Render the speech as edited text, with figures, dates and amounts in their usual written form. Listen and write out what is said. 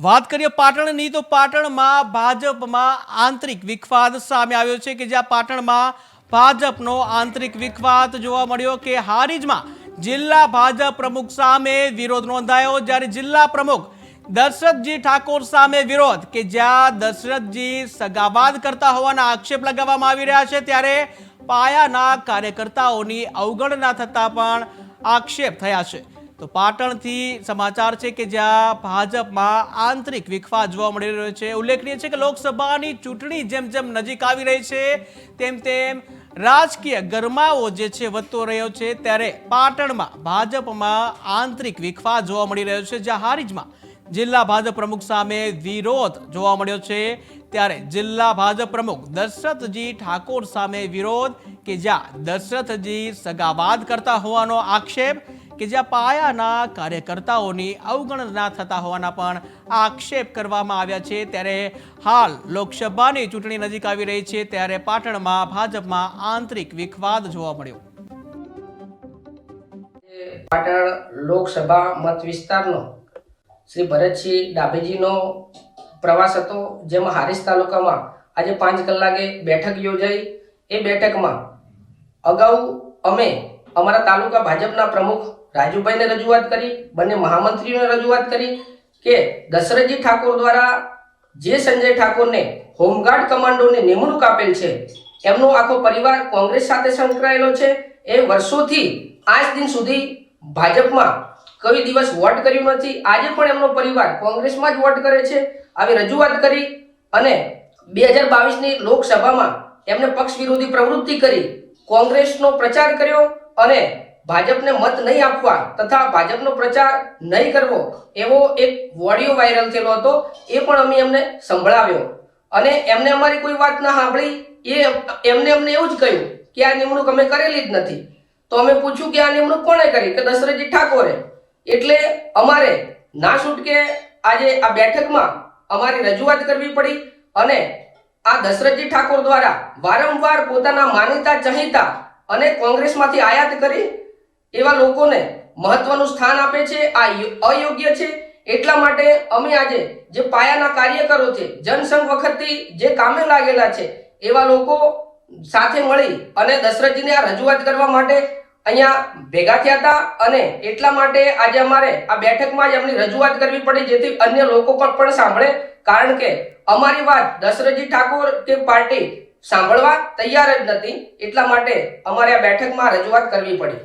વાત કરીએ પાટણની તો પાટણમાં ભાજપમાં આંતરિક વિખવાદ સામે આવ્યો છે કે જ્યાં પાટણમાં ભાજપનો આંતરિક વિખવાદ જોવા મળ્યો કે હારીજમાં જિલ્લા ભાજપ પ્રમુખ સામે વિરોધ નોંધાયો જ્યારે જિલ્લા પ્રમુખ દશરથજી ઠાકોર સામે વિરોધ કે જ્યાં દશરથજી સગાવાદ કરતા હોવાના આક્ષેપ લગાવવામાં આવી રહ્યા છે ત્યારે પાયાના કાર્યકર્તાઓની અવગણના થતા પણ આક્ષેપ થયા છે। તો પાટણથી સમાચાર છે કે જ્યાં ભાજપમાં આંતરિક વિખવાદ જોવા મળી રહ્યો છે। ઉલ્લેખનીય છે કે લોકસભાની ચૂંટણી જેમ જેમ નજીક આવી રહી છે તેમ તેમ રાજકીય ગરમાવો જે છે વધતો રહ્યો છે ત્યારે પાટણમાં ભાજપમાં આંતરિક વિખવાદ જોવા મળી રહ્યો છે જ્યાં હારીજમાં જિલ્લા ભાજપ પ્રમુખ સામે વિરોધ જોવા મળ્યો છે ત્યારે જિલ્લા ભાજપ પ્રમુખ દશરથજી ઠાકોર સામે વિરોધ કે જ્યાં દશરથજી સગાવાદ કરતા હોવાનો આક્ષેપ કે જ્યાં પાયાના કાર્યકર્તાઓની અવગણના થતા હોવાના પણ આક્ષેપ કરવામાં આવ્યા છે ત્યારે હાલ લોકસભાની ચૂંટણી નજીક આવી રહી છે ત્યારે પાટણમાં ભાજપમાં આંતરિક વિખવાદ જોવા મળ્યો। પાટણ લોકસભા મત વિસ્તારનો શ્રી ભરતસિંહ ડાભીજીનો પ્રવાસ હતો જેમાં હારીજ તાલુકામાં આજે 5 કલાકે બેઠક યોજાઈ। એ બેઠકમાં અગાઉ અમે અમારા તાલુકા ભાજપના પ્રમુખ રાજુભાઈને રજૂઆત કરી, બંને મહામંત્રીઓને રજૂઆત કરી કે દશરથજી ઠાકોર દ્વારા જે સંજય ઠાકોરને હોમગાર્ડ કમાન્ડોની નિમણૂક આપેલ છે એમનો આખો પરિવાર કોંગ્રેસ સાથે સંકળાયેલો છે। એ વર્ષોથી આજ દિન સુધી ભાજપમાં કોઈ દિવસ વોટ કર્યું નથી, આજે પણ એમનો પરિવાર કોંગ્રેસમાં જ વોટ કરે છે। આવી રજૂઆત કરી અને 2022ની લોકસભામાં એમને પક્ષ વિરોધી પ્રવૃત્તિ કરી કોંગ્રેસનો પ્રચાર કર્યો અને ભાજપને મત નહીં આપવા તથા ભાજપનો પ્રચાર નહીં કરવો એવો એક ઓડિયો વાયરલ થયેલો હતો। એ પણ અમે એમને સંભળાવ્યો અને એમને અમારી કોઈ વાત ના સાંભળી। એમને એવું જ કહ્યું કે આ નિમણૂક અમે કરેલી જ નથી। તો અમે પૂછ્યું કે આ નિમણૂક કોણે કરી કે દશરથજી ઠાકોરે। એટલે અમારે ના છૂટકે આજે આ બેઠકમાં અમારી રજૂઆત કરવી પડી અને આ દશરથજી ઠાકોર દ્વારા વારંવાર પોતાના માનીતા ચહીતા અને કોંગ્રેસમાંથી આયાત કરી એવા લોકોને મહત્વનું સ્થાન આપે છે। આ અયોગ્ય છે। એટલા માટે અમે આજે જે પાયાના કાર્યકરો છે, જનસંઘ વખતથી જે કામે લાગેલા છે એવા લોકો સાથે મળી અને દશરથજીને આ રજૂઆત કરવા માટે અહીંયા ભેગા થયા હતા અને એટલા માટે આજે અમારે આ બેઠકમાં જ એમની રજૂઆત કરવી પડી જેથી અન્ય લોકો પણ સાંભળે, કારણ કે અમારી વાત દશરથજી ઠાકોર કે પાર્ટી સાંભળવા તૈયાર જ નથી। એટલા માટે અમારે આ બેઠકમાં રજૂઆત કરવી પડી।